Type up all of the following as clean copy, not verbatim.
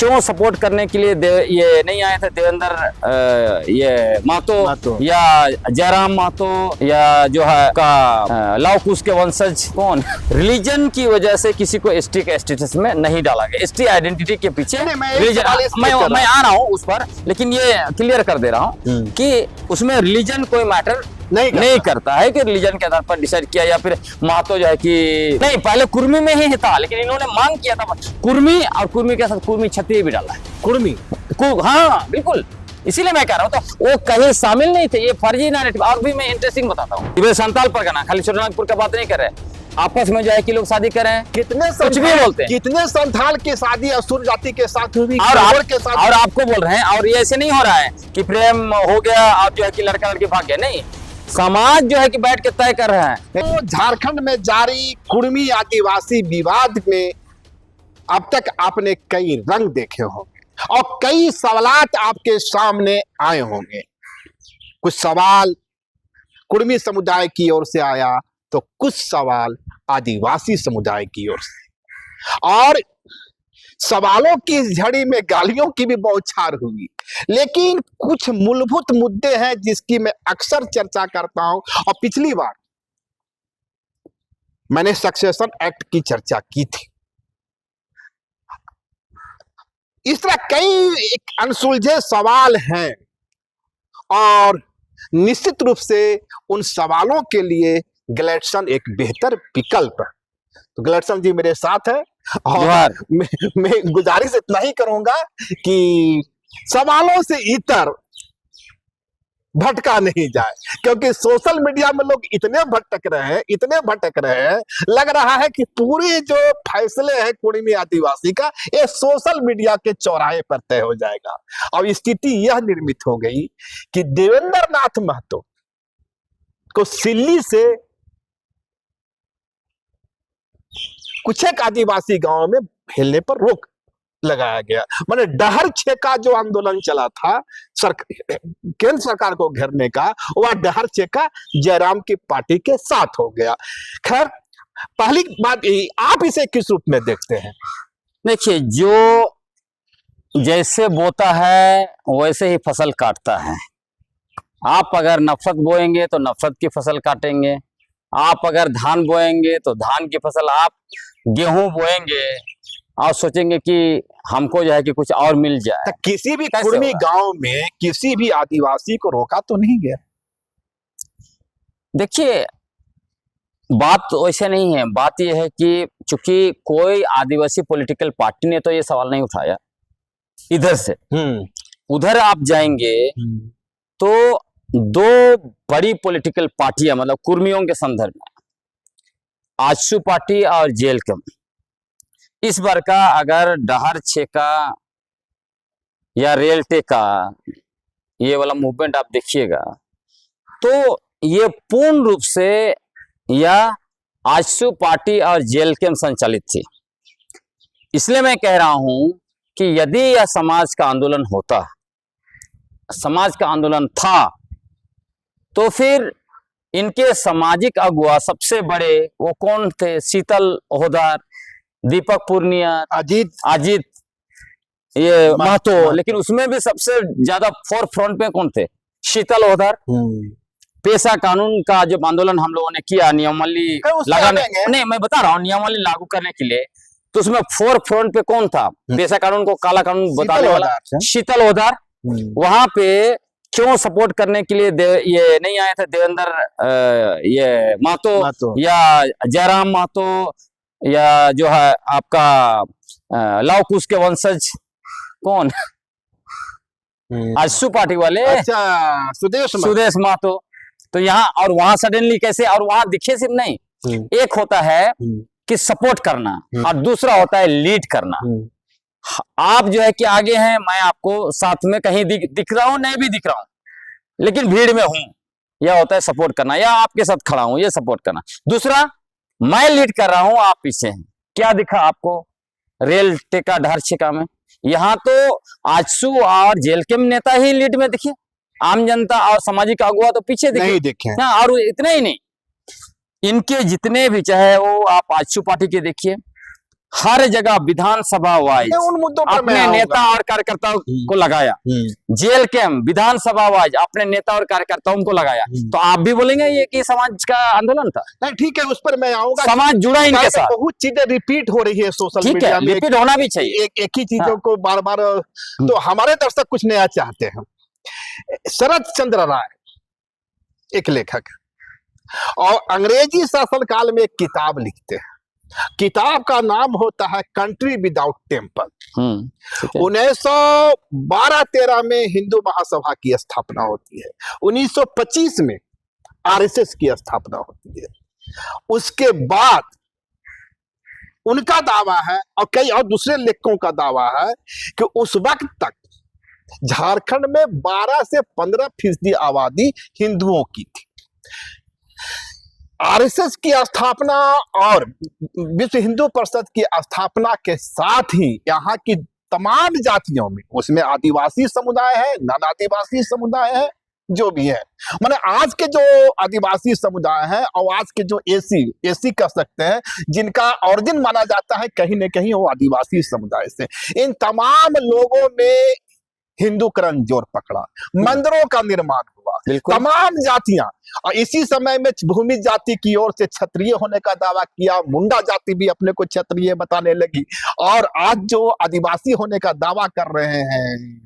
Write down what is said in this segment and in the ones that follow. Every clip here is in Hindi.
क्यों सपोर्ट करने के लिए ये नहीं आए थे देवेंद्र ये महतो या जयराम महतो या जो है का लव कुश के वंशज कौन रिलीजन की वजह से किसी को एसटी के स्टेटस में नहीं डाला गया। एसटी आइडेंटिटी के पीछे मैं आ रहा हूँ उस पर, लेकिन ये क्लियर कर दे रहा हूँ कि उसमें रिलीजन कोई मैटर नहीं करता है कि रिलीजन के आधार पर डिसाइड किया या फिर महतो जो है कि नहीं, पहले कुर्मी में ही था, लेकिन इन्होंने मांग किया था कुर्मी, और कुर्मी के साथ कुर्मी क्षत्रिय भी डाला है। कुर्मी हाँ बिल्कुल, इसीलिए मैं कह रहा हूँ तो वो कहीं शामिल नहीं थे, ये फर्जी नैरेटिव। और भी मैं इंटरेस्टिंग बताता हूँ, संताल परगना खाली छोटानागपुर का बात नहीं कर रहे, आपस में जो है कि लोग शादी करें, कितने कुछ भी बोलते हैं, कितने संथाल की शादी असुर जाति के साथ हुई और आपको बोल रहे हैं। और ये ऐसे नहीं हो रहा है कि प्रेम हो गया आप जो है कि लड़का लड़की भाग गया, नहीं, समाज जो है कि बैठ के तय कर रहे हैं। तो झारखंड में जारी कुर्मी आदिवासी विवाद में अब तक आपने कई रंग देखे होंगे और कई सवालात आपके सामने आए होंगे। कुछ सवाल कुर्मी समुदाय की ओर से आया तो कुछ सवाल आदिवासी समुदाय की ओर से, और सवालों की इस झड़ी में गालियों की भी बौछार हुई। लेकिन कुछ मूलभूत मुद्दे हैं जिसकी मैं अक्सर चर्चा करता हूं, और पिछली बार मैंने सक्सेशन एक्ट की चर्चा की थी। इस तरह कई अनसुलझे सवाल हैं और निश्चित रूप से उन सवालों के लिए ग्लेडसन एक बेहतर विकल्प है। तो ग्लेडसन जी मेरे साथ है और मैं गुजारिश इतना ही करूंगा कि सवालों से इतर भटका नहीं जाए, क्योंकि सोशल मीडिया में लोग इतने भटक रहे हैं, लग रहा है कि पूरे जो फैसले हैं कुर्मी आदिवासी का ये सोशल मीडिया के चौराहे पर तय हो जाएगा। और स्थिति यह निर्मित हो गई कि देवेंद्र नाथ महतो को सिल्ली से कुछ एक आदिवासी गांव में खेलने पर रोक लगाया गया। माने डहर छेका जो आंदोलन चला था केंद्र सरकार को घेरने का, वह डहर छेका जयराम की पार्टी के साथ हो गया। खैर, पहली बात यही, आप इसे किस रूप में देखते हैं? देखिए, जो जैसे बोता है वैसे ही फसल काटता है। आप अगर नफरत बोएंगे तो नफरत की फसल काटेंगे, आप अगर धान बोएंगे तो धान की फसल, आप गेहूं बोएंगे और सोचेंगे कि हमको जो है कि कुछ और मिल जाए। किसी भी कुर्मी गांव में किसी भी आदिवासी को रोका तो नहीं गया। देखिए, बात तो वैसे नहीं है, बात यह है कि चूंकि कोई आदिवासी पॉलिटिकल पार्टी ने तो ये सवाल नहीं उठाया इधर से, उधर आप जाएंगे तो दो बड़ी पॉलिटिकल पार्टियां, मतलब कुर्मियों के संदर्भ में आजसू पार्टी और जेलकम, इस बार का अगर डहर छेका या रेलटे का ये वाला मूवमेंट आप देखिएगा तो ये पूर्ण रूप से या आजसू पार्टी और जेलकम संचालित थी। इसलिए मैं कह रहा हूं कि यदि यह समाज का आंदोलन होता, समाज का आंदोलन था, तो फिर इनके सामाजिक अगुआ सबसे बड़े वो कौन थे? शीतल ओहदार, दीपक पूर्णिया, अजीत ये महतो, लेकिन उसमें भी सबसे ज्यादा फोर फ्रंट पे कौन थे? शीतल ओहदार। पेशा कानून का जब आंदोलन हम लोगों ने किया नियमावली लगाने, नहीं मैं बता रहा हूँ, नियमावली लागू करने के लिए, तो उसमें फोर फ्रंट पे कौन था? पेशा कानून को काला कानून बताने वाला शीतल ओहदार। वहां पे क्यों सपोर्ट करने के लिए ये नहीं आए थे देवेंद्र ये महतो या जयराम महतो या जो है आपका लव कुश के वंशज कौन आजसू पार्टी वाले, अच्छा सुदेश महतो। तो यहाँ और वहां सडनली कैसे, और वहां दिखे सिर्फ नहीं, एक होता है कि सपोर्ट करना और दूसरा होता है लीड करना। आप जो है कि आगे हैं, मैं आपको साथ में कहीं दिख रहा हूं, नहीं भी दिख रहा हूं, लेकिन भीड़ में हूं, यह होता है सपोर्ट करना, या आपके साथ खड़ा हूं, ये सपोर्ट करना। दूसरा, मैं लीड कर रहा हूं, आप पीछे हैं। क्या दिखा आपको रेल टेका डहर छेका में? यहाँ तो आजसू और जेलकेम नेता ही लीड में दिखे, आम जनता और सामाजिक अगुआ तो पीछे दिखे। और इतने ही नहीं, इनके जितने भी, चाहे वो आप आजसू पार्टी के देखिए, हर जगह विधानसभा वाइज उन मुद्दों पर मैं अपने आऊंगा। नेता और कार्यकर्ताओं को लगाया, जेल कैंप विधानसभा वाइज अपने नेता और कार्यकर्ताओं को लगाया, तो आप भी बोलेंगे ये कि समाज का आंदोलन था? नहीं ठीक है, उस पर मैं आऊंगा। समाज जुड़ा इनके साथ, बहुत चीजें रिपीट हो रही है सोशल ठीक मीडिया है, में, रिपीट होना भी चाहिए। एक ही चीजों को बार बार, तो हमारे दर्शक कुछ नया चाहते हैं। शरद चंद्र राय एक लेखक है और अंग्रेजी शासनकाल में एक किताब लिखते हैं। किताब का नाम होता है कंट्री विदाउट टेम्पल। 1912-13 में हिंदू महासभा की स्थापना होती है, 1925 में आरएसएस की स्थापना होती है। उसके बाद उनका दावा है और कई और दूसरे लेखकों का दावा है कि उस वक्त तक झारखंड में 12 से 15% आबादी हिंदुओं की थी। आरएसएस की स्थापना और विश्व हिंदू परिषद की स्थापना के साथ ही यहाँ की तमाम जातियों में, उसमें आदिवासी समुदाय है, नन आदिवासी समुदाय है, जो भी है, माने आज के जो आदिवासी समुदाय है और आज के जो एसी कह सकते हैं, जिनका ऑरिजिन माना जाता है कहीं न कहीं वो आदिवासी समुदाय से, इन तमाम लोगों में हिंदूकरण जोर पकड़ा, मंदिरों का निर्माण हुआ, तमाम जातियां, और इसी समय में भूमि जाति की ओर से क्षत्रिय होने का दावा किया, मुंडा जाति भी अपने को क्षत्रिय बताने लगी, और आज जो आदिवासी होने का दावा कर रहे हैं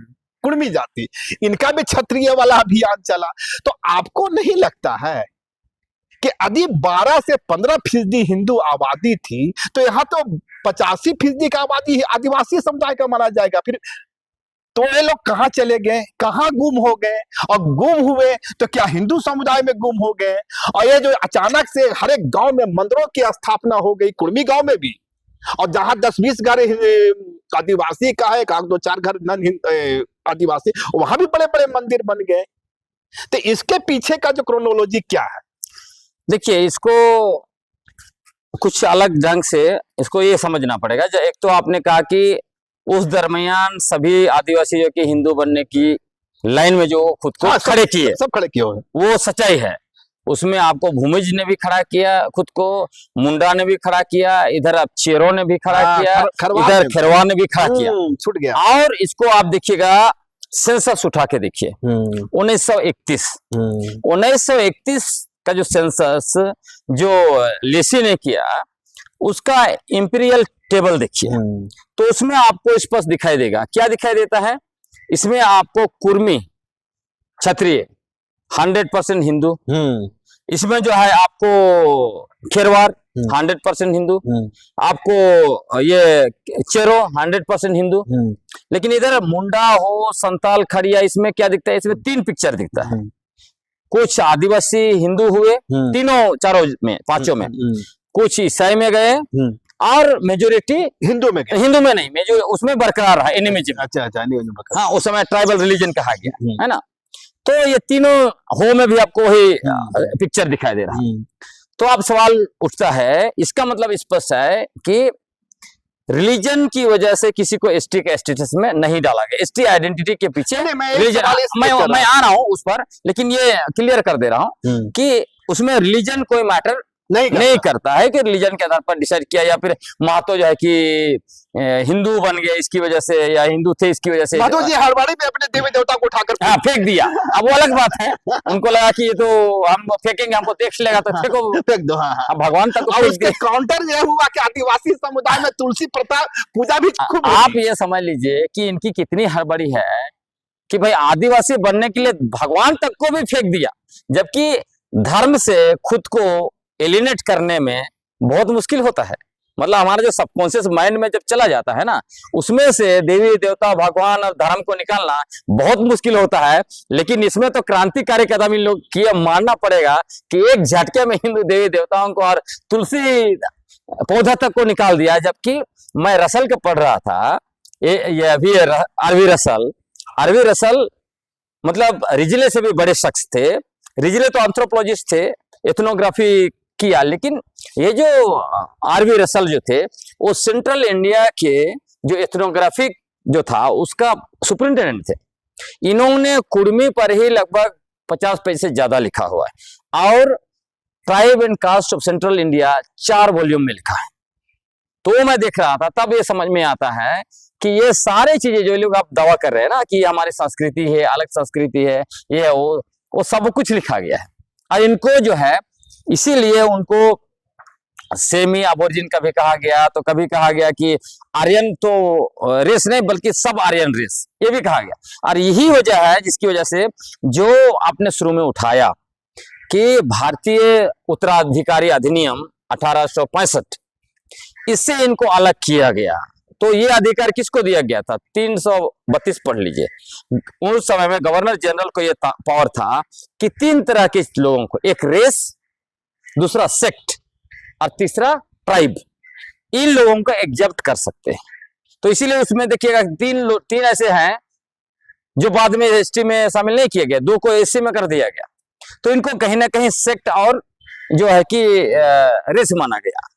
कुर्मी जाति, इनका भी क्षत्रिय वाला अभियान चला। तो आपको नहीं लगता है कि यदि 12 से 15% हिंदू आबादी थी तो यहाँ तो 85% का आबादी आदिवासी समुदाय का माना जाएगा? फिर तो ये लोग कहाँ चले गए, कहाँ गुम हो गए? और गुम हुए तो क्या हिंदू समुदाय में गुम हो गए? और ये जो अचानक से हर एक गांव में मंदिरों की स्थापना हो गई, कुर्मी गांव में भी, और जहां 10-20 घर आदिवासी का है, 1-2-4 घर नन आदिवासी, वहां भी बड़े बड़े मंदिर बन गए। तो इसके पीछे का जो क्रोनोलॉजी क्या है? देखिए, इसको कुछ अलग ढंग से इसको ये समझना पड़ेगा। जो एक तो आपने कहा कि उस दरमियान सभी आदिवासी जो कि हिंदू बनने की लाइन में जो खुद को खड़े किए, सब खड़े किए हुए, वो सच्चाई है। उसमें आपको भूमिज ने भी खड़ा किया खुद को, मुंडा ने भी खड़ा किया, इधर अब चेरो ने भी खड़ा किया, इधर खेरवा ने भी खड़ा किया, छूट गया। और इसको आप देखिएगा, सेंसस उठा के देखिए, 1931 का जो सेंसस जो लेसी ने किया, उसका इंपीरियल टेबल देखिए, तो उसमें आपको स्पष्ट दिखाई देगा। क्या दिखाई देता है इसमें? आपको कुर्मी क्षत्रिय 100% हिंदू, इसमें जो है आपको खेरवार 100% हिंदू, आपको ये चेरो 100% हिंदू, लेकिन इधर मुंडा हो, संताल, खड़िया, इसमें क्या दिखता है? इसमें 3 पिक्चर दिखता है। कुछ आदिवासी हिंदू हुए, तीनों चारों में, पांचों में, कुछ ईसाई में गए, और मेजोरिटी हिंदू में नहीं, मेजो उसमें बरकरार है, एनिमिज्म। अच्छा, हाँ, उस समय ट्राइबल रिलीजन कहा गया है ना। तो ये तीनों हो में भी आपको वही पिक्चर दिखाई दे रहा है। तो अब सवाल उठता है, इसका मतलब स्पष्ट है कि रिलीजन की वजह से किसी को एसटी के स्टेटस में नहीं डाला गया। एसटी आइडेंटिटी के पीछे रिलीजन, मैं आ रहा हूं उस पर, लेकिन ये क्लियर कर दे रहा हूं कि उसमें रिलीजन कोई मैटर नहीं करता है कि रिलीजन के आधार पर डिसाइड किया, या फिर महतो जो है कि हिंदू बन गए इसकी वजह से, या हिंदू थे इसकी वजह से। महतो जी हड़बड़ी में अपने देवी देवता को उठाकर फेंक दिया। अब वो अलग बात है, उनको लगा कि ये तो हम फेंकेंगे, हमको टैक्स लेगा, तो फेंक दो। अब भगवान तक उसके काउंटर ये हुआ कि आदिवासी समुदाय में तुलसी प्रथा पूजा भी खूब। आप ये समझ लीजिए कि इनकी कितनी हड़बड़ी है कि भाई आदिवासी बनने के लिए भगवान तक को भी फेंक दिया, जबकि धर्म से खुद को एलिनेट करने में बहुत मुश्किल होता है। मतलब हमारा जो सबकॉन्शियस माइंड में जब चला जाता है ना, उसमें से देवी देवता, भगवान और धर्म को निकालना बहुत मुश्किल होता है। लेकिन इसमें तो क्रांतिकारी कदम इन लोग किए, मानना पड़ेगा कि एक झटके में हिंदू देवी देवताओं को और तुलसी पौधा तक को निकाल दिया। जबकि मैं रसल को पढ़ रहा था, ये अभी आरवी रसल मतलब रिजले से भी बड़े शख्स थे। रिजले तो एंथ्रोपोलॉजिस्ट थे, एथनोग्राफी किया, लेकिन ये जो आरवी रसल जो थे वो सेंट्रल इंडिया के जो एथनोग्राफिक जो था उसका सुपरिंटेंडेंट थे। इन्होंने कुर्मी पर ही लगभग 50 पेज से ज्यादा लिखा हुआ है, और tribe and caste of central India 4 volume में लिखा है। तो मैं देख रहा था, तब ये समझ में आता है कि ये सारी चीजें जो लोग आप दावा कर रहे हैं ना कि हमारी संस्कृति है, अलग संस्कृति है, ये है वो सब कुछ लिखा गया है। और इनको जो है इसीलिए उनको सेमी अबोरिजिन कभी कहा गया, तो कभी कहा गया कि आर्यन तो रेस नहीं बल्कि सब आर्यन रेस, ये भी कहा गया। और यही वजह है जिसकी वजह से जो आपने शुरू में उठाया कि भारतीय उत्तराधिकारी अधिनियम 1865, इससे इनको अलग किया गया। तो ये अधिकार किसको दिया गया था? 332 पढ़ लीजिए। उस समय में गवर्नर जनरल को ये पावर था कि 3 तरह के लोगों को, एक रेस, दूसरा सेक्ट और तीसरा ट्राइब, इन लोगों को एग्जप्ट कर सकते हैं। तो इसीलिए उसमें देखिएगा 3 ऐसे हैं जो बाद में एसटी में शामिल नहीं किए गए, 2 को एससी में कर दिया गया। तो इनको कहीं ना कहीं सेक्ट और जो है कि रेस माना गया,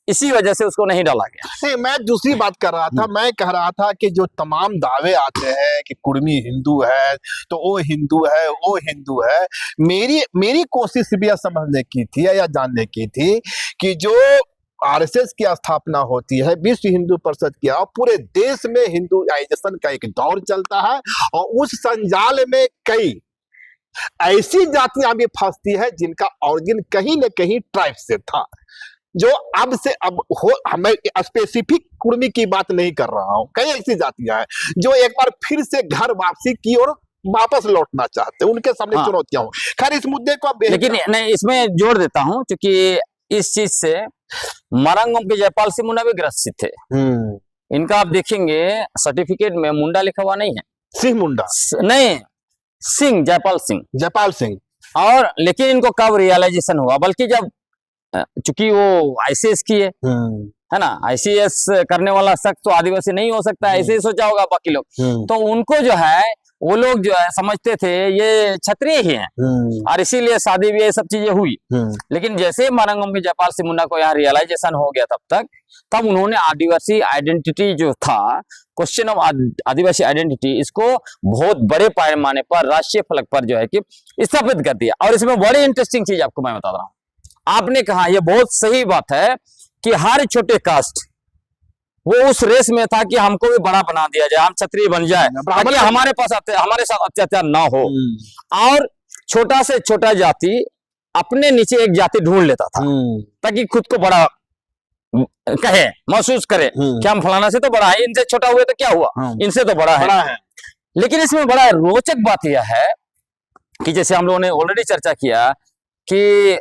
इसी वजह से उसको नहीं डाला गया। नहीं, मैं दूसरी बात कर रहा था। मैं कह रहा था कि जो तमाम दावे आते हैं कि कुर्मी हिंदू है तो वो हिंदू है, वो हिंदू है, मेरी कोशिश भी यह समझने की थी या जानने की थी कि जो आरएसएस की स्थापना होती है, विश्व हिंदू परिषद की, और पूरे देश में हिंदुआइजेशन का एक दौर चलता है, और उस संजाल में कई ऐसी जातियां भी फंसती है जिनका ऑरिजिन कहीं न कहीं ट्राइब से था, जो अब से अब हो। मैं स्पेसिफिक कुर्मी की बात नहीं कर रहा हूं, कई ऐसी जातियां हैं जो एक बार फिर से घर वापसी की ओर वापस लौटना चाहते हैं, उनके सामने चुनौतियां हो। खैर, इस मुद्दे को लेकिन नहीं, इसमें जोड़ देता हूं क्योंकि इस चीज से मरांगोम के जयपाल सिंह मुंडा भी ग्रसित थे। इनका आप देखेंगे सर्टिफिकेट में मुंडा लिखा हुआ नहीं है, सिंह मुंडा नहीं, सिंह, जयपाल सिंह। और लेकिन इनको कब रियलाइजेशन हुआ, बल्कि जब चूंकि वो आईसीएस की है ना, आईसीएस करने वाला शख्स तो आदिवासी नहीं हो सकता, ऐसे ही सोचा होगा बाकी लोग। तो उनको जो है वो लोग जो है समझते थे ये क्षत्रिय ही हैं, और इसीलिए शादी भी ये सब चीजें हुई। लेकिन जैसे मरांगोम के जयपाल सिंह मुंडा को यहाँ रियलाइजेशन हो गया, तब उन्होंने आदिवासी आइडेंटिटी जो था, क्वेश्चन ऑफ आदिवासी आइडेंटिटी, इसको बहुत बड़े पैमाने पर राष्ट्रीय फलक पर जो है कि स्थापित कर दिया। और इसमें बड़ी इंटरेस्टिंग चीज आपको मैं बता रहा हूँ। आपने कहा यह बहुत सही बात है कि हर छोटे कास्ट वो उस रेस में था कि हमको भी बड़ा बना दिया जाए, हम क्षत्रिय बन जाए, ताकि हमारे पास हमारे साथ अत्याचार ना हो। और छोटा से छोटा जाति अपने नीचे एक जाति ढूंढ लेता था ताकि खुद को बड़ा कहे, महसूस करे कि हम फलाना से तो बड़ा है, इनसे छोटा हुए तो क्या हुआ, इनसे तो बड़ा है। लेकिन इसमें बड़ा रोचक बात यह है कि जैसे हम लोगों ने ऑलरेडी चर्चा किया कि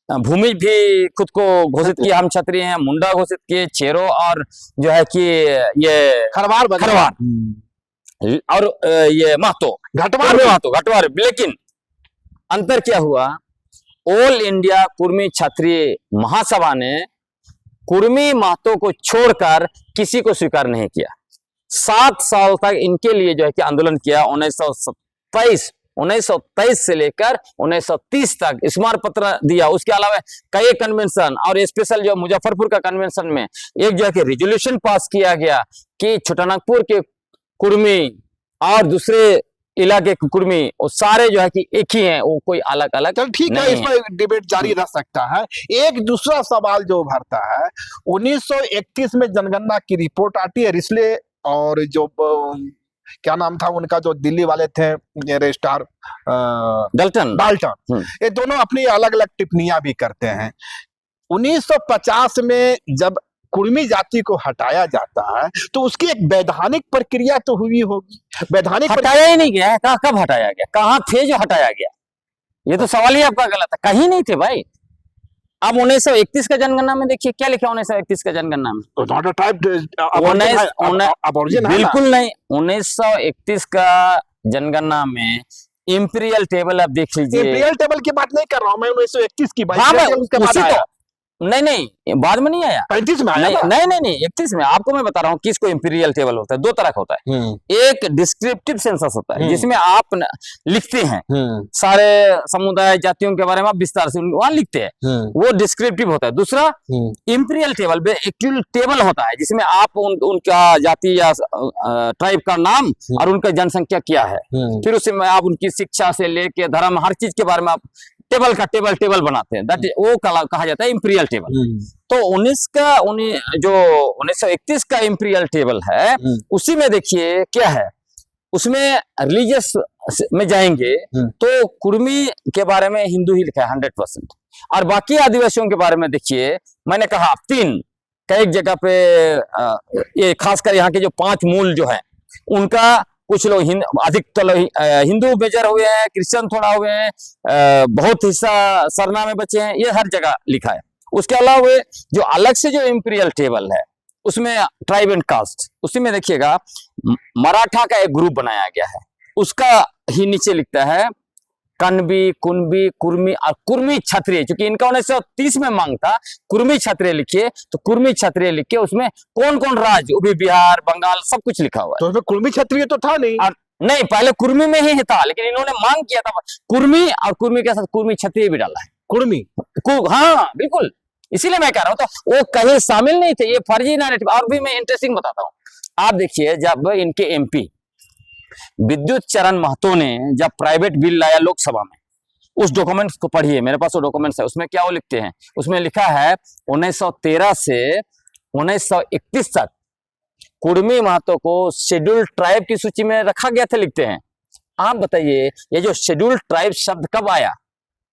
भूमि भी खुद को घोषित किया, हम क्षत्रिय हैं, मुंडा घोषित किए, चेरो और जो है कि ये खरवार और ये महतो, घटवार। लेकिन अंतर क्या हुआ, ऑल इंडिया कुर्मी क्षत्रिय महासभा ने कुर्मी महतो को छोड़कर किसी को स्वीकार नहीं किया। 7 साल तक इनके लिए जो है कि आंदोलन किया। 1923 से लेकर 1930 तक स्मारक पत्र दिया। उसके अलावा कई कन्वेंशन, और स्पेशल जो मुजफ्फरपुर का कन्वेंशन में एक जो है कि रिजोल्यूशन पास किया गया कि छोटानागपुर के कुर्मी और दूसरे इलाके के कुर्मी वो सारे जो है कि एक ही हैं, वो कोई अलग अलग। चल ठीक है, इसमें डिबेट जारी रह सकता है। एक दूसरा सवाल जो उभरता है, 1931 में जनगणना की रिपोर्ट आती है, रिस्ले और जो क्या नाम था उनका, जो दिल्ली वाले थे रजिस्ट्रार, डाल्टन, ये दोनों अपनी अलग अलग टिप्पणियां भी करते हैं। 1950 में जब कुर्मी जाति को हटाया जाता है तो उसकी एक वैधानिक प्रक्रिया तो हुई होगी। वैधानिक हटाया ही नहीं गया, कब हटाया गया, कहाँ थे जो हटाया गया, ये तो सवाल ही आपका गलत है। कहीं नहीं थे भाई। अब 1931 का जनगणना में देखिए क्या लिखा, 1931 का जनगणना में बिल्कुल नहीं। 1931 का जनगणना में इंपीरियल टेबल आप देख लीजिए। इंपीरियल टेबल की बात नहीं कर रहा हूं मैं, 1931 की बात। हाँ, नहीं, बाद में नहीं आया, 35 में आया। नहीं 31 में। आपको मैं बता रहा हूँ किसको इंपीरियल टेबल होता है, 2 तरह का होता है। एक डिस्क्रिप्टिव सेंसस होता है जिसमें आप लिखते हैं सारे समुदाय जातियों के बारे में, आप विस्तार से वहां लिखते हैं, वो डिस्क्रिप्टिव होता है। दूसरा इंपीरियल टेबल, एक्चुअल टेबल होता है जिसमें आप उनका जाति या ट्राइब का नाम और उनका जनसंख्या क्या है, फिर उसमें आप उनकी शिक्षा से लेके धर्म, हर चीज के बारे में आप टेबल का टेबल बनाते हैं, दैट वो कहा जाता है इंपीरियल टेबल। तो 1931 का इंपीरियल टेबल है, उसी में देखिए क्या है, उसमें रिलीजियस में जाएंगे तो कुर्मी के बारे में हिंदू ही लिखा है 100%, और बाकी आदिवासियों के बारे में देखिए, मैंने कहा 3 कई जगह पे ये खासकर यहाँ के जो 5 मूल जो है उनका कुछ लोग अधिक तो हिंदू मेजर हुए हैं, क्रिश्चियन थोड़ा हुए हैं, बहुत हिस्सा सरना में बचे हैं, ये हर जगह लिखा है। उसके अलावा जो अलग से जो इंपीरियल टेबल है उसमें ट्राइब एंड कास्ट, उसी में देखिएगा मराठा का एक ग्रुप बनाया गया है, उसका ही नीचे लिखता है कनबी, कुनबी, कुर्मी और कुर्मी क्षत्रिय, क्योंकि इनका 1930 में मांग था कुर्मी क्षत्रिय लिखिए, तो कुर्मी क्षत्रिय लिख के उसमें कौन कौन राज्य, वो भी बिहार, बंगाल सब कुछ लिखा हुआ है। तो उसमें कुर्मी क्षत्रिय तो था नहीं, नहीं पहले कुर्मी में ही था, लेकिन इन्होंने मांग किया था कुर्मी, और कुर्मी के साथ कुर्मी क्षत्रिय भी डाला है। कुर्मी, हाँ बिल्कुल, इसीलिए मैं कह रहा हूँ, तो वो कहीं शामिल नहीं थे, ये फर्जी नैरेटिव। और भी मैं इंटरेस्टिंग बताता हूँ, आप देखिए जब इनके एमपी विद्युत चरण महतो ने जब प्राइवेट बिल लाया लोकसभा में, उस डॉक्यूमेंट्स को पढ़िए, मेरे पास वो डॉक्यूमेंट्स है, उसमें क्या वो लिखते हैं, उसमें लिखा है 1913 से 1931 तक कुर्मी महतो को शेड्यूल्ड ट्राइब की सूची में रखा गया था, लिखते हैं। आप बताइए ये जो शेड्यूल्ड ट्राइब शब्द कब आया,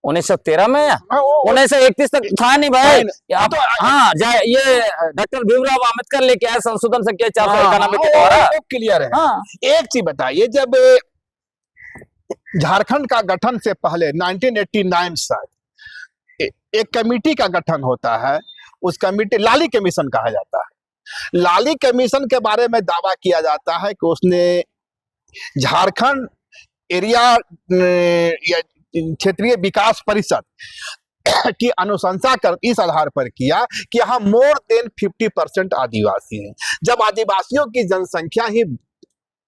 1913 में या 1931 तक था नहीं भाई। आप हाँ ये डॉक्टर भीमराव अम्बेडकर लेके आए संशोधन संख्या 491 के द्वारा, क्लियर है। हाँ। एक चीज बताइए, जब झारखंड का गठन से पहले 1989 शायद एक कमेटी का गठन होता है, उस कमेटी लाली कमीशन कहा जाता है। लाली कमीशन के बारे में दावा किया जाता है कि उसने झारखंड एरिया क्षेत्रीय विकास परिषद की अनुशंसा कर इस आधार पर किया कि यहाँ मोर देन 50% आदिवासी हैं। जब आदिवासियों की जनसंख्या ही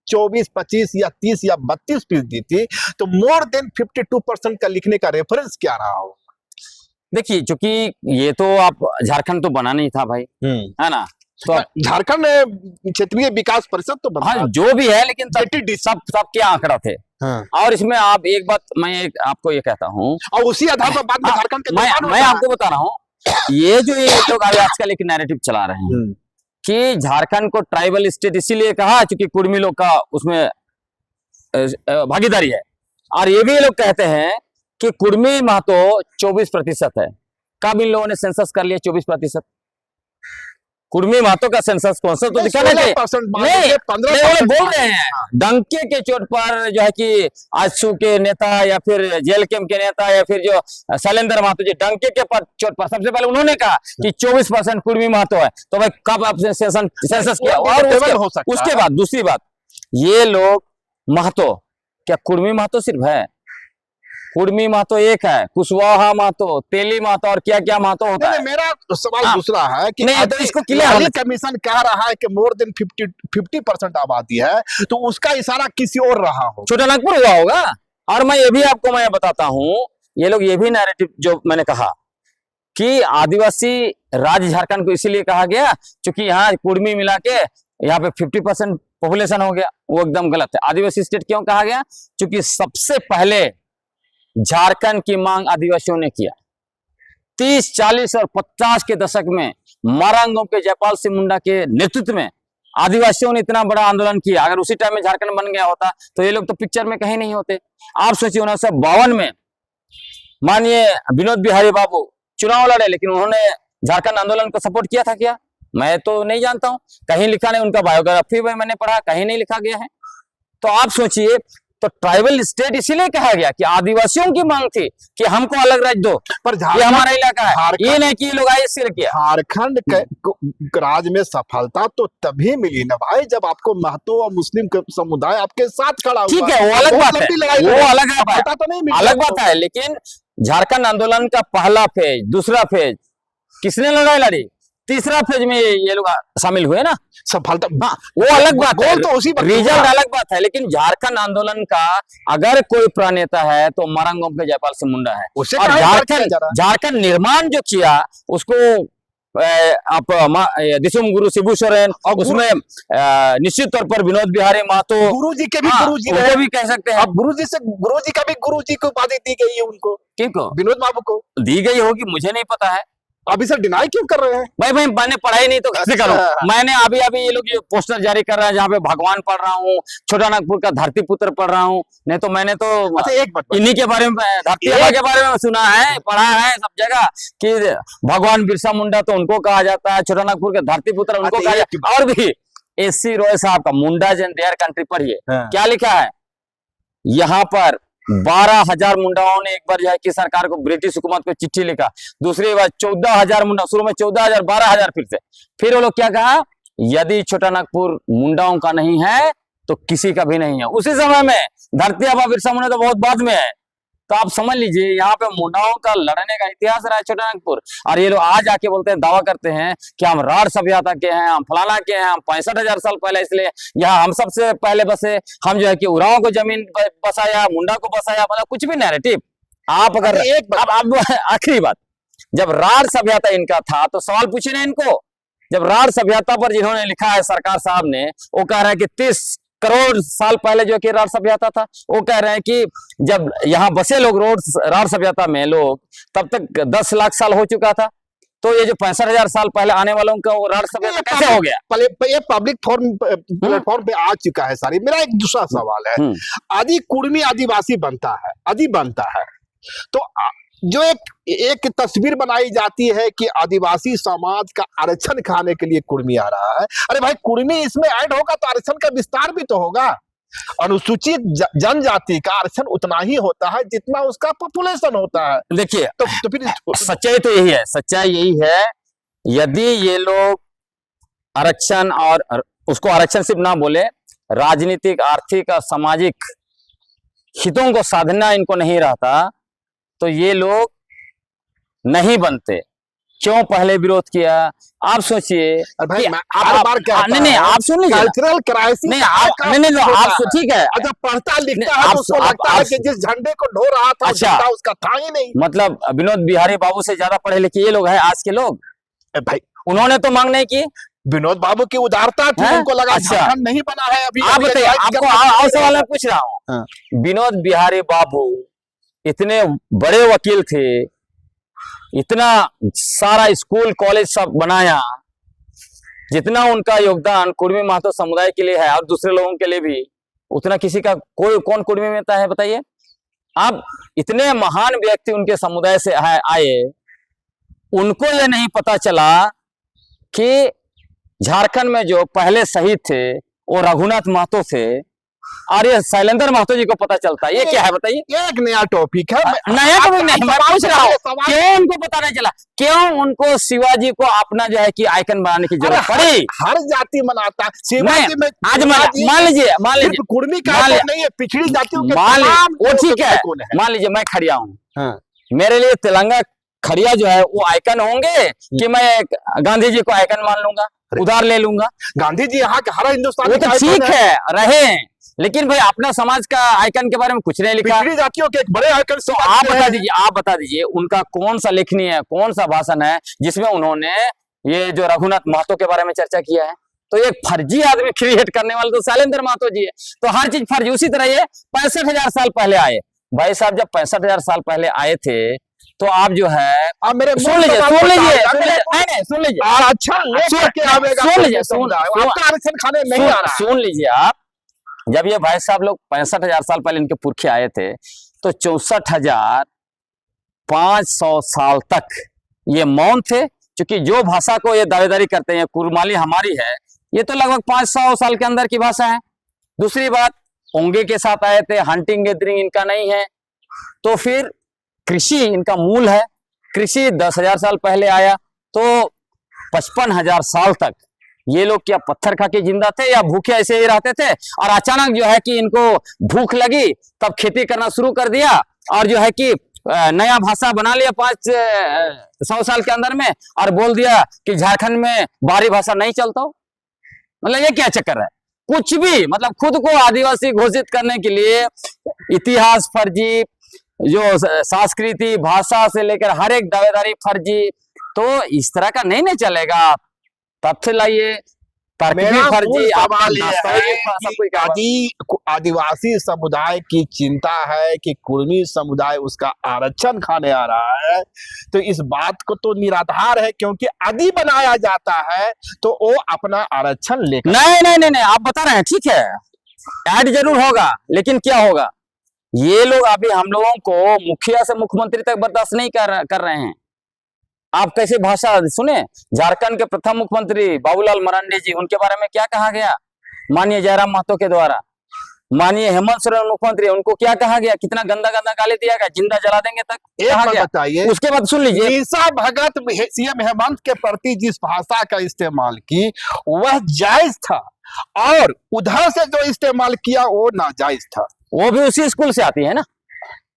24, 25 या 30 या 32% थी, तो मोर देन 52% का लिखने का रेफरेंस क्या रहा हो? देखिए चूंकि ये तो आप झारखंड तो बना नहीं था भाई, है ना, तो झारखंड क्षेत्रीय विकास परिषद तो बना, हाँ जो भी है, लेकिन सब क्या आंकड़ा थे। हाँ। और इसमें आप एक बात मैं आपको ये कहता हूँ, और उसी आधार पर बाद में झारखंड के मैं आपको बता रहा हूँ, ये जो ये लोग आजकल एक नैरेटिव चला रहे हैं कि झारखंड को ट्राइबल स्टेट इसीलिए कहा क्योंकि कुर्मी लोग का उसमें भागीदारी है, और ये भी लोग कहते हैं कि कुर्मी महतो 24% है। कब इन लोगों ने सेंसस कर लिया 24%? कुर्मी महतो का सेंसस कौन सा तो दिखा नहीं, बोल रहे हैं डंके के चोट पर जो है कि आजसू के नेता या फिर जेएलकेएम के नेता या फिर जो शैलेंद्र महतो जी डंके के चोट पर सबसे पहले उन्होंने कहा कि 24% कुर्मी महतो है। तो भाई कब आपने सेंसस किया? और उसके बाद दूसरी बात, ये लोग महतो, क्या कुर्मी महतो सिर्फ है? कुर्मी महतो एक है, कुशवाहा महतो, तेली महतो और क्या क्या महतो होता है। मेरा सवाल दूसरा है कि नहीं, तो इसको क्लियर कमीशन कह रहा है कि मोर देन 50% आबादी है, तो उसका इशारा किसी और रहा हो, छोटा नागपुर हुआ होगा। और मैं ये भी आपको मैं बताता हूँ, ये लोग ये भी नैरेटिव जो मैंने कहा कि आदिवासी राज्य झारखंड को इसीलिए कहा गया क्योंकि यहाँ कुर्मी मिला के यहाँ पे 50% पॉपुलेशन हो गया, वो एकदम गलत है। आदिवासी स्टेट क्यों कहा गया? क्योंकि सबसे पहले झारखंड की मांग आदिवासियों ने किया। 30, 40 और 50 के दशक में मारांगों के जयपाल सिंह मुंडा के नेतृत्व में आदिवासियों ने इतना बड़ा आंदोलन किया। अगर उसी टाइम में झारखंड बन गया होता तो ये लोग तो पिक्चर में कहीं नहीं होते। आप सोचिए 1952 में माननीय विनोद बिहारी बाबू चुनाव लड़े, लेकिन उन्होंने झारखंड आंदोलन को सपोर्ट किया था क्या? मैं तो नहीं जानता हूं, कहीं लिखा नहीं। उनका बायोग्राफी में मैंने पढ़ा, कहीं नहीं लिखा गया है। तो आप सोचिए, तो ट्राइबल स्टेट इसीलिए कहा गया कि आदिवासियों की मांग थी कि हमको अलग राज्य दो, पर ये हमारा इलाका है, ये नहीं कि लोग आए सिर किया। झारखंड राज्य में सफलता तो तभी मिली ना भाई जब आपको महतो और मुस्लिम समुदाय आपके साथ खड़ा हुआ। ठीक है, वो अलग बात है, वो अलग है, तो नहीं अलग बात है। लेकिन झारखंड आंदोलन का पहला फेज, दूसरा फेज किसने लड़ाई लड़ी? तीसरा फेज में ये लोग शामिल हुए ना, सफलता। हाँ, वो अलग बात है, तो उसी रिजल्ट अलग बात है। लेकिन झारखंड आंदोलन का अगर कोई प्रणेता है तो मारांगोम के जयपाल सिंह मुंडा है। और झारखंड निर्माण जो किया उसको आप दिसुम गुरु शिबू सोरेन, और उसमें निश्चित तौर पर विनोद बिहारी महतो, गुरु जी के भी हाँ, गुरु जी उनको भी कह सकते हैं। अब गुरु जी का भी गुरु जी को उपाधि दी गई है उनको, किनको विनोद बाबू को दी गई होगी मुझे नहीं पता है अभी सर डिनाई क्यों कर रहे हैं? भाई। मैंने पढ़ाई नहीं तो कैसे करूं? मैंने अभी ये लोग ये पोस्टर जारी कर रहे हैं जहाँ पे भगवान पढ़ रहा हूँ, छोटा नागपुर का धरती पुत्र पढ़ रहा हूँ, नहीं तो मैंने तो अच्छा एक बात इन्हीं के बारे में, धरती आबा के बारे में सुना है, पढ़ा है सब जगह कि भगवान बिरसा मुंडा तो उनको कहा जाता है, छोटा नागपुर के धरती पुत्र उनको कहा जाता है। और भी एससी रॉय साहब का मुंडा इन देयर कंट्री पढ़िए, क्या लिखा है यहाँ पर। 12,000 मुंडाओं ने एक बार जो है कि सरकार को, ब्रिटिश हुकूमत को चिट्ठी लिखा। दूसरी बार 14,000 मुंडा, शुरू में 14,000, 12,000 फिर वो लोग क्या कहा, यदि छोटा नागपुर मुंडाओं का नहीं है तो किसी का भी नहीं है। उसी समय में धरती आबा बिरसा मुंडा तो बहुत बाद में है। तो आप समझ लीजिए यहाँ पे मुंडाओं का लड़ने का इतिहास रहा है छोटा नागपुर। और ये लोग आज आके बोलते हैं, दावा करते हैं कि हम राढ़ सभ्यता के हैं, हम फलाना के हैं, हम 65,000 साल पहले इसलिए यहाँ हम सबसे पहले बसे, हम जो है कि उराव को जमीन बसाया, मुंडा को बसाया, मतलब कुछ भी नैरेटिव। आप अगर अब आखिरी बात, जब राढ़ सभ्यता इनका था तो सवाल पूछे ना इनको, जब राढ़ सभ्यता पर जिन्होंने लिखा है सरकार साहब ने, वो कह रहे हैं कि 30 करोड़ साल पहले जो कि राढ़ सभ्यता था, वो कह रहे हैं कि जब यहाँ बसे लोग राढ़ सभ्यता में लोग, तब तक 10 लाख साल हो चुका था। तो ये जो 65,000 साल पहले आने वालों का वो राढ़ सभ्यता कैसे हो गया? ये पब्लिक प्लेटफॉर्म पे आ चुका है सारी। मेरा एक दूसरा सवाल है, आदि कुर्मी आदिवासी बनता है, आदि बनता है, तो जो एक तस्वीर बनाई जाती है कि आदिवासी समाज का आरक्षण खाने के लिए कुर्मी आ रहा है। अरे भाई, कुर्मी इसमें ऐड होगा तो आरक्षण का विस्तार भी तो होगा। अनुसूचित जनजाति का आरक्षण उतना ही होता है जितना उसका पॉपुलेशन होता है। देखिए तो फिर सच्चाई तो यही है, सच्चाई यही है, यदि ये लोग आरक्षण, और उसको आरक्षण सिर्फ ना बोले, राजनीतिक, आर्थिक और सामाजिक हितों को साधना इनको नहीं रहता तो ये लोग नहीं बनते। क्यों पहले विरोध किया? आप सोचिए। भाई नहीं, आप सुन लीजिए, कल्चरल क्राइसिस। नहीं आप ठीक है, अच्छा पढ़ता लिखता है तो उसको लगता है कि जिस झंडे को ढो रहा था अच्छा, उसका था ही नहीं। मतलब विनोद बिहारी बाबू से ज्यादा पढ़े लिखे ये लोग हैं आज के लोग। भाई उन्होंने तो मांग नहीं की। विनोद बाबू की उदारता थी, उनको लगा झारखंड नहीं बना है अभी। आप बताइए, आपको और सवाल मैं पूछ रहा हूँ। विनोद बिहारी बाबू इतने बड़े वकील थे, इतना सारा स्कूल कॉलेज सब बनाया, जितना उनका योगदान कुर्मी महतो समुदाय के लिए है और दूसरे लोगों के लिए भी, उतना किसी का कौन कुर्मी में है बताइए आप? इतने महान व्यक्ति उनके समुदाय से आए, उनको ये नहीं पता चला कि झारखंड में जो पहले शहीद थे वो रघुनाथ महतो थे, और ये शैलेंद्र महतो जी को पता चलता है। ये क्या है बताइए? ये एक नया टॉपिक है। नया टॉपिक नहीं, मैं पूछ रहा हूँ क्यों उनको पता नहीं चला, क्यों उनको शिवाजी को अपना जो है कि आइकन बनाने की जरूरत पड़ी? हर जाति मनाता शिवाजी में। आज मान लीजिए कुर्मी का नहीं है, पिछड़ी जातियों के वो ठीक है, मान लीजिए मैं खड़िया हूँ, मेरे लिए तेलंगा खड़िया जो है वो आइकन होंगे कि मैं गांधी जी को आइकन मान लूंगा, उधार ले लूंगा? गांधी जी यहाँ के हर हिंदुस्तानी तो ठीक है रहे, लेकिन भाई अपना समाज का आइकन के बारे में कुछ नहीं लिखा। पिछड़ी जातियों के एक बड़े आइकन। तो आप बता दीजिए उनका कौन सा लेखनी है, कौन सा भाषण है जिसमें उन्होंने ये जो रघुनाथ महतो के बारे में चर्चा किया है? तो एक फर्जी आदमी क्रिएट करने वाले तो शैलेंद्र महतो जी है। तो हर चीज फर्जी। उसी तरह ये 65,000 साल पहले आए। भाई साहब, जब 65,000 साल पहले आए थे तो आप जो है मेरे सुन लीजिए अच्छा सुन लीजिए, सुन लीजिए आप, जब ये भाई साहब लोग 65,000 साल पहले इनके पुरखे आए थे तो 64,500 साल तक ये मौन थे, क्योंकि जो भाषा को ये दावेदारी करते हैं कुरमाली हमारी है, ये तो लगभग 500 साल के अंदर की भाषा है। दूसरी बात, ओंगे के साथ आए थे, हंटिंग गैदरिंग इनका नहीं है। तो फिर कृषि इनका मूल है, कृषि 10,000 साल पहले आया, तो 55,000 साल तक ये लोग क्या पत्थर खा के जिंदा थे या भूखे ऐसे ही रहते थे? और अचानक जो है कि इनको भूख लगी, तब खेती करना शुरू कर दिया और जो है कि नया भाषा बना लिया 500 साल के अंदर में, और बोल दिया कि झारखंड में बाहरी भाषा नहीं चलता हो। मतलब ये क्या चक्कर है? कुछ भी, मतलब खुद को आदिवासी घोषित करने के लिए इतिहास फर्जी, जो संस्कृति भाषा से लेकर हर एक दावेदारी फर्जी, तो इस तरह का नहीं चलेगा। तथ्य लाइए, तार्किक मेरा मूल फर्जी, सवाल ये है सब कोई कि आदिवासी समुदाय की चिंता है कि कुर्मी समुदाय उसका आरक्षण खाने आ रहा है, तो इस बात को तो निराधार है, क्योंकि आदि बनाया जाता है तो वो अपना आरक्षण लेकर। नहीं, आप बता रहे हैं, ठीक है, ऐड जरूर होगा, लेकिन क्या होगा, ये लोग अभी हम लोगों को मुखिया से मुख्यमंत्री तक बर्दाश्त नहीं कर रहे हैं। आप कैसे भाषा सुने, झारखंड के प्रथम मुख्यमंत्री बाबूलाल मरांडी जी, उनके बारे में क्या कहा गया माननीय जयराम महतो के द्वारा। माननीय हेमंत सोरेन मुख्यमंत्री, उनको क्या कहा गया, कितना गंदा गाली दिया गया, जिंदा जला देंगे तक कहा गया। बताइए, उसके बाद सुन लीजिए, मीसा भगत सीएम हेमंत के प्रति जिस भाषा का इस्तेमाल की वह जायज था, और उधर से जो इस्तेमाल किया वो नाजायज था। वो भी उसी स्कूल से आती है ना,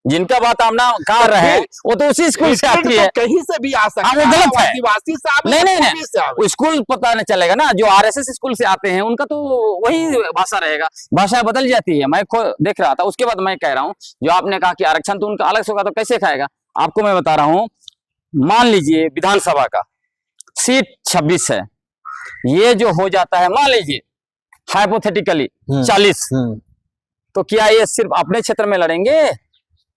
जिनका बात हम ना कर रहे हैं, वो तो उसी स्कूल से आती है। कहीं से भी आ सकता है, वो गलत है। आदिवासी से नहीं, स्कूल पता नहीं चलेगा ना, जो आरएसएस स्कूल से आते हैं उनका तो वही भाषा रहेगा, भाषा बदल जाती है। मैं खुद देख रहा था। उसके बाद मैं कह रहा हूँ, जो आपने कहा कि आरक्षण तो उनका अलग से होगा, तो कैसे खाएगा, आपको मैं बता रहा हूँ। मान लीजिए विधानसभा का सीट 26 है, ये जो हो जाता है, मान लीजिए हाइपोथेटिकली 40, तो क्या ये सिर्फ अपने क्षेत्र में लड़ेंगे?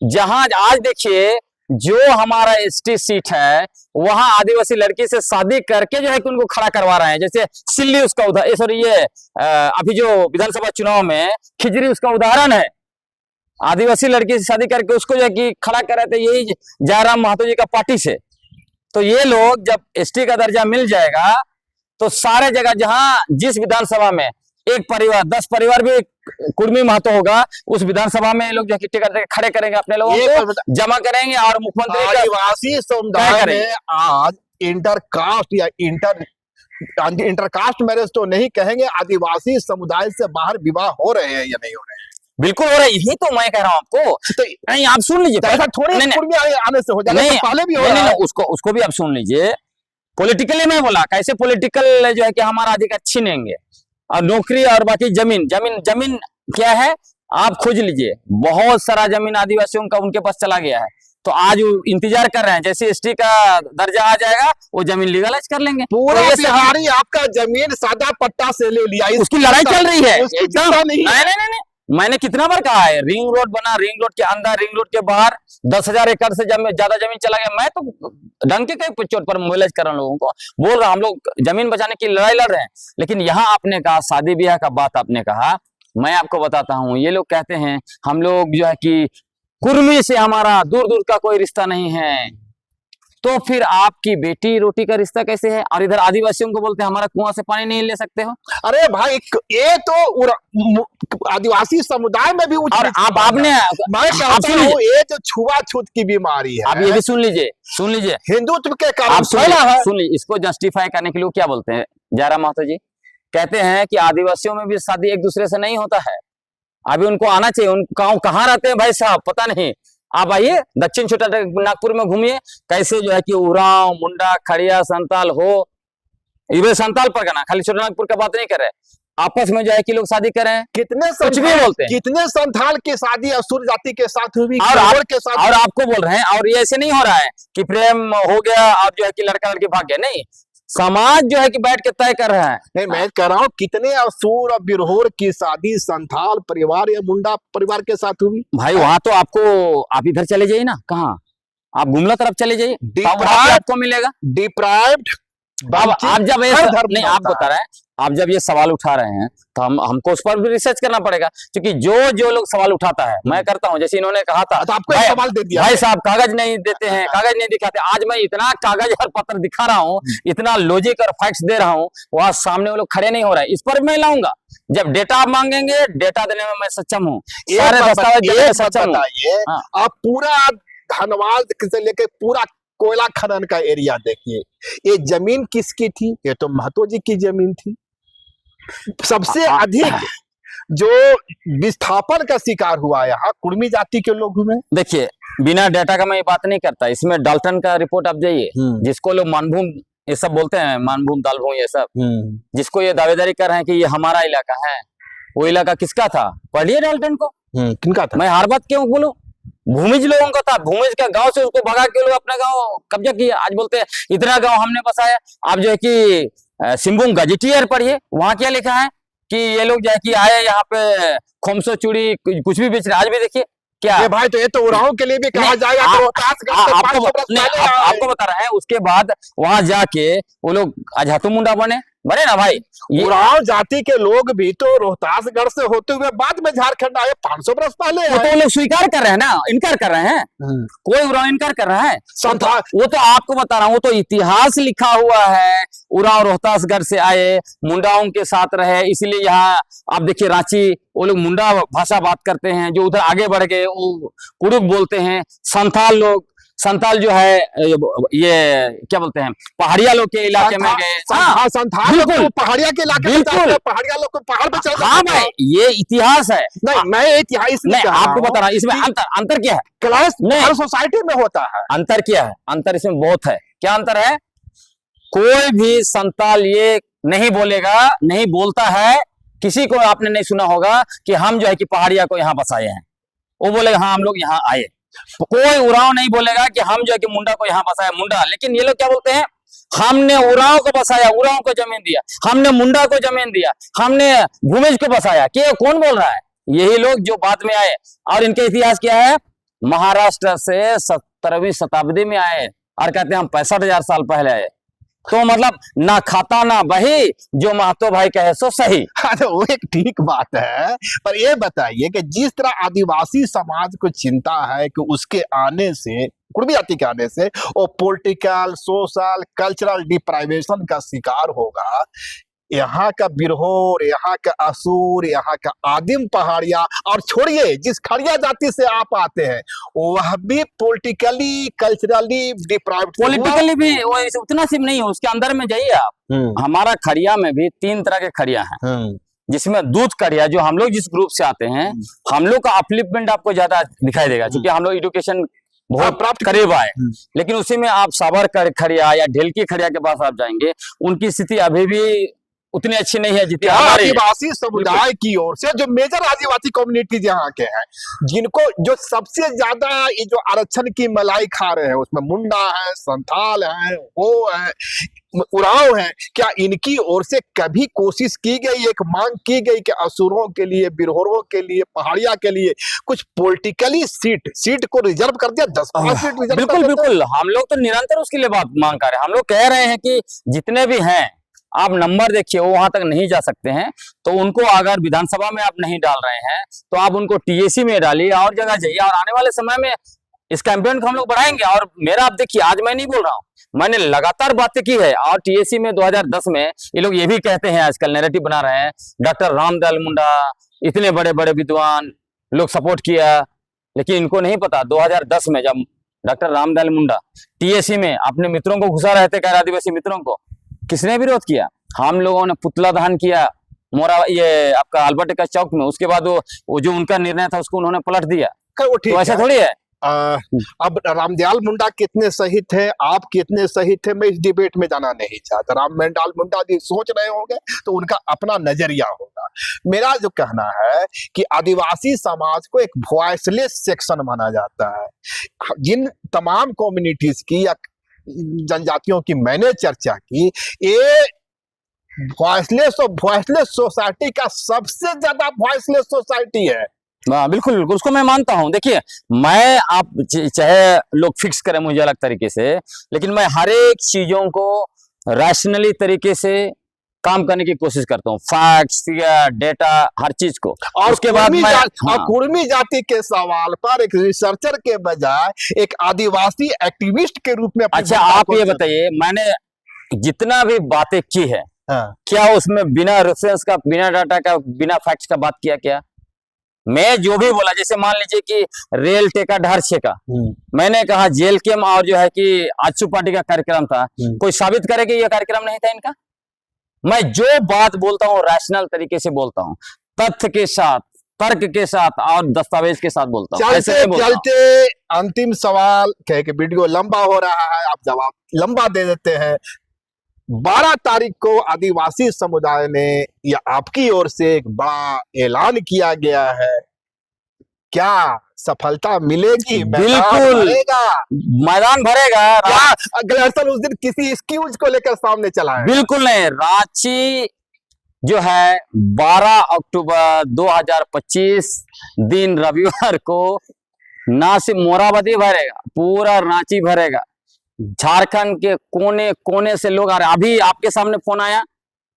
जहां आज देखिए, जो हमारा एसटी सीट है, वहां आदिवासी लड़की से शादी करके जो है कि उनको खड़ा करवा रहे हैं। जैसे सिल्ली उसका उदाहरण, सॉरी ये अभी जो विधानसभा चुनाव में खिजरी उसका उदाहरण है। आदिवासी लड़की से शादी करके उसको जो है कि खड़ा कर रहे थे, यही जयराम महतो जी का पार्टी से। तो ये लोग जब एसटी का दर्जा मिल जाएगा, तो सारे जगह जहां जिस विधानसभा में एक परिवार 10 परिवार भी कुर्मी महतो होगा, उस विधानसभा में लोग जो टिकट खड़े करेंगे, अपने लोगों को जमा करेंगे, और मुख्यमंत्री आदिवासी समुदाय में आज इंटरकास्ट या इंटरकास्ट मैरिज तो नहीं कहेंगे, आदिवासी समुदाय से बाहर विवाह हो रहे हैं या नहीं हो रहे हैं? बिल्कुल हो रहा है, यही तो मैं कह रहा हूँ आपको। तो नहीं, आप सुन लीजिए, ऐसा थोड़े आने से हो जाएगा, पहले भी हो रहा है। उसको भी आप सुन लीजिए। पॉलिटिकली मैं बोला, कैसे पॉलिटिकल जो है कि हमारा अधिकार छीनेंगे, और नौकरी और बाकी जमीन क्या है, आप खोज लीजिए, बहुत सारा जमीन आदिवासियों का उनके पास चला गया है। तो आज वो इंतजार कर रहे हैं, जैसे एसटी का दर्जा आ जाएगा, वो जमीन लीगलाइज कर लेंगे। पूरा बिहारी आपका जमीन सादा पट्टा से ले लिया, उसकी लड़ाई चल रही है। नहीं, मैंने कितना बार कहा है, रिंग रोड बना, रिंग रोड के अंदर, रिंग रोड के बाहर 10,000 एकड़ से ज्यादा जमीन चला गया। मैं तो डंके के चोट पर मोबिलाइज कर रहा हूं, लोगों को बोल रहा हूं, हम लोग जमीन बचाने की लड़ाई लड़ रहे हैं। लेकिन यहाँ आपने कहा शादी ब्याह का बात आपने कहा, मैं आपको बताता हूँ, ये लोग कहते हैं हम लोग जो है कि कुर्मी से हमारा दूर दूर का कोई रिश्ता नहीं है, तो फिर आपकी बेटी रोटी का रिश्ता कैसे है? और इधर आदिवासियों को बोलते हैं हमारा कुआं से पानी नहीं ले सकते हो। अरे भाई, ये तो आदिवासी समुदाय में भी और आपने ये जो छुआछूत की बीमारी है, आप ये भी सुन लीजिए हिंदुत्व के कारण सुन लीजिए। इसको जस्टिफाई करने के लिए क्या बोलते हैं जयराम महतो जी, कहते हैं कि आदिवासियों में भी शादी एक दूसरे से नहीं होता है, अभी उनको आना चाहिए। उन कहाँ रहते हैं भाई साहब पता नहीं, आप आइए दक्षिण छोटा नागपुर में घूमिए, कैसे जो है कि उरांव, मुंडा, खड़िया, संताल हो, ये संताल परगना, खाली छोटा नागपुर का बात नहीं कर रहे, आपस में जो है कि लोग शादी कर रहे हैं। कुछ भी बोलते हैं, कितने संथाल की शादी असुर जाति के साथ हुई, और आपको बोल रहे हैं। और ये ऐसे नहीं हो रहा है कि प्रेम हो गया अब जो है कि लड़का लड़की भाग गया, नहीं, समाज जो है कि बैठ के तय कर रहा है। नहीं, मैं कह रहा हूँ कितने असुर और बिरहोर की शादी संथाल परिवार या मुंडा परिवार के साथ हुई। भाई वहां तो आप इधर चले जाइए ना, कहाँ आप गुमला तरफ चले जाइए, आपको मिलेगा डिप्राइव्ड। आप जब नहीं, आप बता रहे हैं, आप जब ये सवाल उठा रहे हैं तो हमको उस पर भी रिसर्च करना पड़ेगा, क्योंकि जो लोग सवाल उठाता है मैं करता हूं। जैसे इन्होंने कहा था, तो आपको सवाल दे दिया भाई साहब कागज नहीं देते हैं, कागज नहीं दिखाते। आज मैं इतना कागज और पत्र दिखा रहा हूँ, इतना लॉजिक और फैक्ट्स दे रहा हूँ, वहां सामने वो लोग खड़े नहीं हो रहे। इस पर मैं लाऊंगा, जब डेटा आप मांगेंगे, डेटा देने में मैं सक्षम हूँ, सारे दस्तावेज देने में सक्षम हूँ। आप पूरा धनबाद से लेकर पूरा कोयला खनन का एरिया देखिए, ये जमीन किसकी थी? ये तो महतो जी की जमीन थी। सबसे अधिक जो विस्थापन का शिकार हुआ यहाँ कुर्मी जाति के लोगों में। देखिए, बिना डेटा का मैं ये बात नहीं करता, इसमें डाल्टन का रिपोर्ट आप जाइए, जिसको लोग मानभूम ये सब बोलते हैं, मानभूम दालभूम ये सब, जिसको ये दावेदारी कर रहे हैं कि ये हमारा इलाका है, वो इलाका किसका था? पढ़िए डाल्टन को, किनका था? मैं हर बात क्यों बोलूं, भूमिज लोगों का था, भूमिज का गांव से उसको भगा के लोग अपना गांव कब्जा किया। आज बोलते हैं इतना गांव हमने बसाया। आप जो है कि सिंहभूम गजेटियर पढ़िए, वहां क्या लिखा है कि ये लोग जो है कि आए यहाँ पे खोमसो चूड़ी कुछ भी बेच रहे। आज भी देखिए क्या ये भाई, तो ये तो उरांव के लिए भी कहा जाएगा कि रोहतासगढ़ से 500 बरस पहले आए। आपको बता रहे हैं। उसके बाद वहां जाके वो लोग अजातु मुंडा बने ना भाई। उरांव जाति के लोग भी तो रोहतासगढ़ से होते हुए बाद में झारखंड आए, 500 बरस पहले वो तो लोग स्वीकार कर रहे हैं ना, इनकार कर रहे हैं। कोई उरांव इनकार कर रहा है? वो तो आपको बता रहा हूँ, वो तो इतिहास लिखा हुआ है। उरांव रोहतासगढ़ से आए, मुंडाओं के साथ रहे, इसलिए यहाँ आप देखिए रांची वो लोग मुंडा भाषा बात करते हैं। जो उधर आगे बढ़ गए वो कुरुक बोलते हैं। संथाल जो है ये क्या बोलते हैं, पहाड़िया लोग के इलाके में गए। हाँ, संथाल लोग पहाड़िया के इलाके में जाते हैं, पहाड़िया लोग को पहाड़ पे चढ़। हाँ भाई, ये इतिहास है। नहीं, मैं इतिहास नहीं, आपको बता रहा हूँ इसमें अंतर क्या है। क्लास हर सोसाइटी में होता है। अंतर क्या है? अंतर इसमें बहुत है। क्या अंतर है? कोई भी संताल ये नहीं बोलेगा, नहीं बोलता है, किसी को आपने नहीं सुना होगा कि हम जो है कि पहाड़िया को यहाँ बसाए हैं। वो बोलेगा हाँ हम लोग यहाँ आए। कोई उरांव नहीं बोलेगा कि हम जो है कि मुंडा को यहाँ बसाया, मुंडा। लेकिन ये लोग क्या बोलते हैं, हमने उरांव को बसाया, उरांव को जमीन दिया, हमने मुंडा को जमीन दिया, हमने भूमिज को बसाया। कि कौन बोल रहा है? यही लोग जो बाद में आए। और इनके इतिहास क्या है? महाराष्ट्र से 17वीं शताब्दी में आए और कहते हैं हम 65,000 साल पहले आए। तो मतलब ना खाता ना बही, जो महतो भाई कहे सो सही। तो वो एक ठीक बात है, पर ये बताइए कि जिस तरह आदिवासी समाज को चिंता है कि उसके आने से, कुर्मी जाति के आने से वो पॉलिटिकल, सोशल, कल्चरल डिप्राइवेशन का शिकार होगा, यहाँ का बिरहोर, यहाँ का असुर, यहाँ का आदिम पहाड़िया, और छोड़िए जिस खड़िया जाति से आप आते हैं वह भी पॉलिटिकली, कल्चरली डिप्राइव्ड। पॉलिटिकली भी वो उतना सिर्फ नहीं है, उसके अंदर में जाइए आप। हमारा खड़िया में भी 3 तरह के खड़िया हैं, जिसमें दूध खड़िया, जो हम लोग जिस ग्रुप से आते हैं, हम लोग का अपलिफ्टमेंट आपको ज्यादा दिखाई देगा क्योंकि हम लोग एजुकेशन बहुत प्राप्त करीब आए। लेकिन उसी में आप साबर खड़िया या ढेलकी खड़िया के पास आप जाएंगे, उनकी स्थिति अभी भी उतनी अच्छी नहीं है जितनी आदिवासी समुदाय की ओर से, जो मेजर आदिवासी कम्युनिटीज यहाँ के हैं, जिनको जो सबसे ज्यादा ये जो आरक्षण की मलाई खा रहे हैं, उसमें मुंडा है, संथाल है, वो है, उरांव है, क्या इनकी ओर से कभी कोशिश की गई, एक मांग की गई कि असुरों के लिए, बिरहोरों के लिए, पहाड़िया के लिए कुछ पॉलिटिकली सीट को रिजर्व कर दिया, 10-5 सीट रिजर्व? बिल्कुल, हम लोग तो निरंतर उसके लिए बात मांग कर रहे हैं। हम लोग कह रहे हैं कि जितने भी हैं आप नंबर देखिए, वो वहां तक नहीं जा सकते हैं, तो उनको अगर विधानसभा में आप नहीं डाल रहे हैं तो आप उनको टीएसी में डालिए और जगह जाइए। और आने वाले समय में इस कैंपेन को हम लोग बढ़ाएंगे। और मेरा आप देखिए, आज मैं नहीं बोल रहा हूँ, मैंने लगातार बातें की है। और टीएसी में 2010 में ये लोग ये भी कहते हैं, आजकल नैरेटिव बना रहे हैं, डॉक्टर रामदयाल मुंडा, इतने बड़े बड़े विद्वान लोग सपोर्ट किया। लेकिन इनको नहीं पता 2010 में जब डॉक्टर रामदयाल मुंडा टीएसी में अपने मित्रों को घुसा रहे थे, गैर आदिवासी मित्रों को, किसने विरोध किया? हम लोगों ने पुतला दहन किया मोरा, ये आपका अल्बर्ट का चौक में। उसके बाद वो जो उनका निर्णय था उसको उन्होंने पलट दिया। तो ऐसा थोड़ी है। अब रामदयाल मुंडा कितने सही थे, आप कितने सही थे, मैं इस डिबेट में जाना नहीं चाहता। रामदयाल मुंडा जी सोच रहे होंगे तो उनका अपना नजरिया होगा। मेरा जो कहना है कि आदिवासी समाज को एक वॉइसलेस सेक्शन माना जाता है। जिन तमाम कम्युनिटीज की या जनजातियों की मैंने चर्चा की, ये वॉइसलेस सोसाइटी का सबसे ज्यादा वॉइसलेस सोसाइटी है। बिल्कुल, उसको मैं मानता हूं। देखिए, मैं आप चाहे लोग फिक्स करें मुझे अलग तरीके से, लेकिन मैं हर एक चीजों को रैशनली तरीके से काम करने की कोशिश करता हूँ, फैक्ट्स या डेटा, हर चीज को। और उसके बाद मैं कुर्मी जाति के सवाल पर एक रिसर्चर के बजाय एक आदिवासी एक्टिविस्ट के रूप में। अच्छा, आप ये बताइए, मैंने जितना भी बातें की है, क्या उसमें बिना रेफरेंस का, बिना डाटा का, बिना फैक्ट्स का बात किया? क्या मैं जो भी बोला, जैसे मान लीजिए कि रेल टेका ढार छेका, मैंने कहा जेल केम और जो है कि आजसू पार्टी का कार्यक्रम था, कोई साबित करे कि यह कार्यक्रम नहीं था इनका? मैं जो बात बोलता हूँ रैशनल तरीके से बोलता हूँ, तथ्य के साथ, तर्क के साथ और दस्तावेज के साथ बोलता हूँ। चलते अंतिम सवाल, कह के वीडियो लंबा हो रहा है, आप जवाब लंबा दे देते हैं। 12 तारीख को आदिवासी समुदाय ने या आपकी ओर से एक बड़ा ऐलान किया गया है क्या सफलता मिलेगी? बिल्कुल। मैदान भरेगा। क्या ग्लेडसन उस दिन किसी एक्सक्यूज को लेकर सामने चला है? बिल्कुल नहीं। रांची जो है 12 अक्टूबर 2025 दिन रविवार को ना सिर्फ मोराबादी भरेगा, पूरा रांची भरेगा। झारखंड के कोने कोने से लोग आ रहे हैं। अभी आपके सामने फोन आया,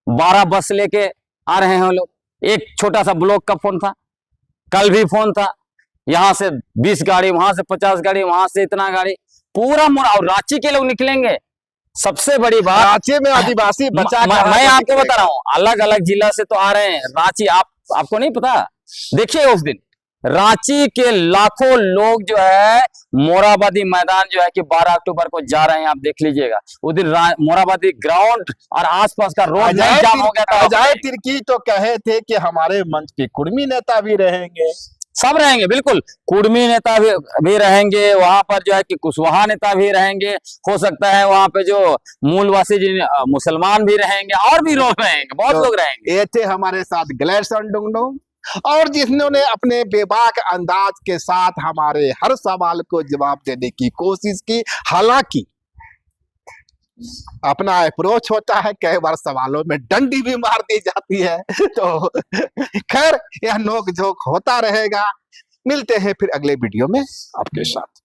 12 बस लेके आ रहे हैं हम लोग। एक छोटा सा ब्लॉक का फोन था, कल भी फोन था, यहाँ से 20 गाड़ी, वहां से 50 गाड़ी, वहां से इतना गाड़ी, पूरा मोरा। और रांची के लोग निकलेंगे। सबसे बड़ी बात, रांची में आदिवासी बचा मैं आपको बता रहा हूँ, अलग अलग जिला से तो आ रहे हैं। रांची आपको नहीं पता? देखिए उस दिन रांची के लाखों लोग जो है मोराबादी मैदान जो है कि 12 अक्टूबर को जा रहे हैं। आप देख लीजिएगा उस दिन मोराबादी ग्राउंड और आसपास का रोड नहीं जाम हो गया था। अजय तिर्की तो कहे थे कि हमारे मंच के कुर्मी नेता भी रहेंगे। सब रहेंगे, बिल्कुल। कुर्मी नेता भी रहेंगे वहां पर, जो है कि कुशवाहा नेता भी रहेंगे, हो सकता है वहां पे जो मूलवासी मुसलमान भी रहेंगे, और भी लोग रहेंगे, बहुत लोग रहेंगे। ये थे हमारे साथ ग्लेडसन डुंगडुंग, और जिन्होंने अपने बेबाक अंदाज के साथ हमारे हर सवाल को जवाब देने की कोशिश की। हालांकि अपना अप्रोच होता है, कई बार सवालों में डंडी भी मार दी जाती है। तो खैर, यह नोक झोंक होता रहेगा। मिलते हैं फिर अगले वीडियो में आपके साथ।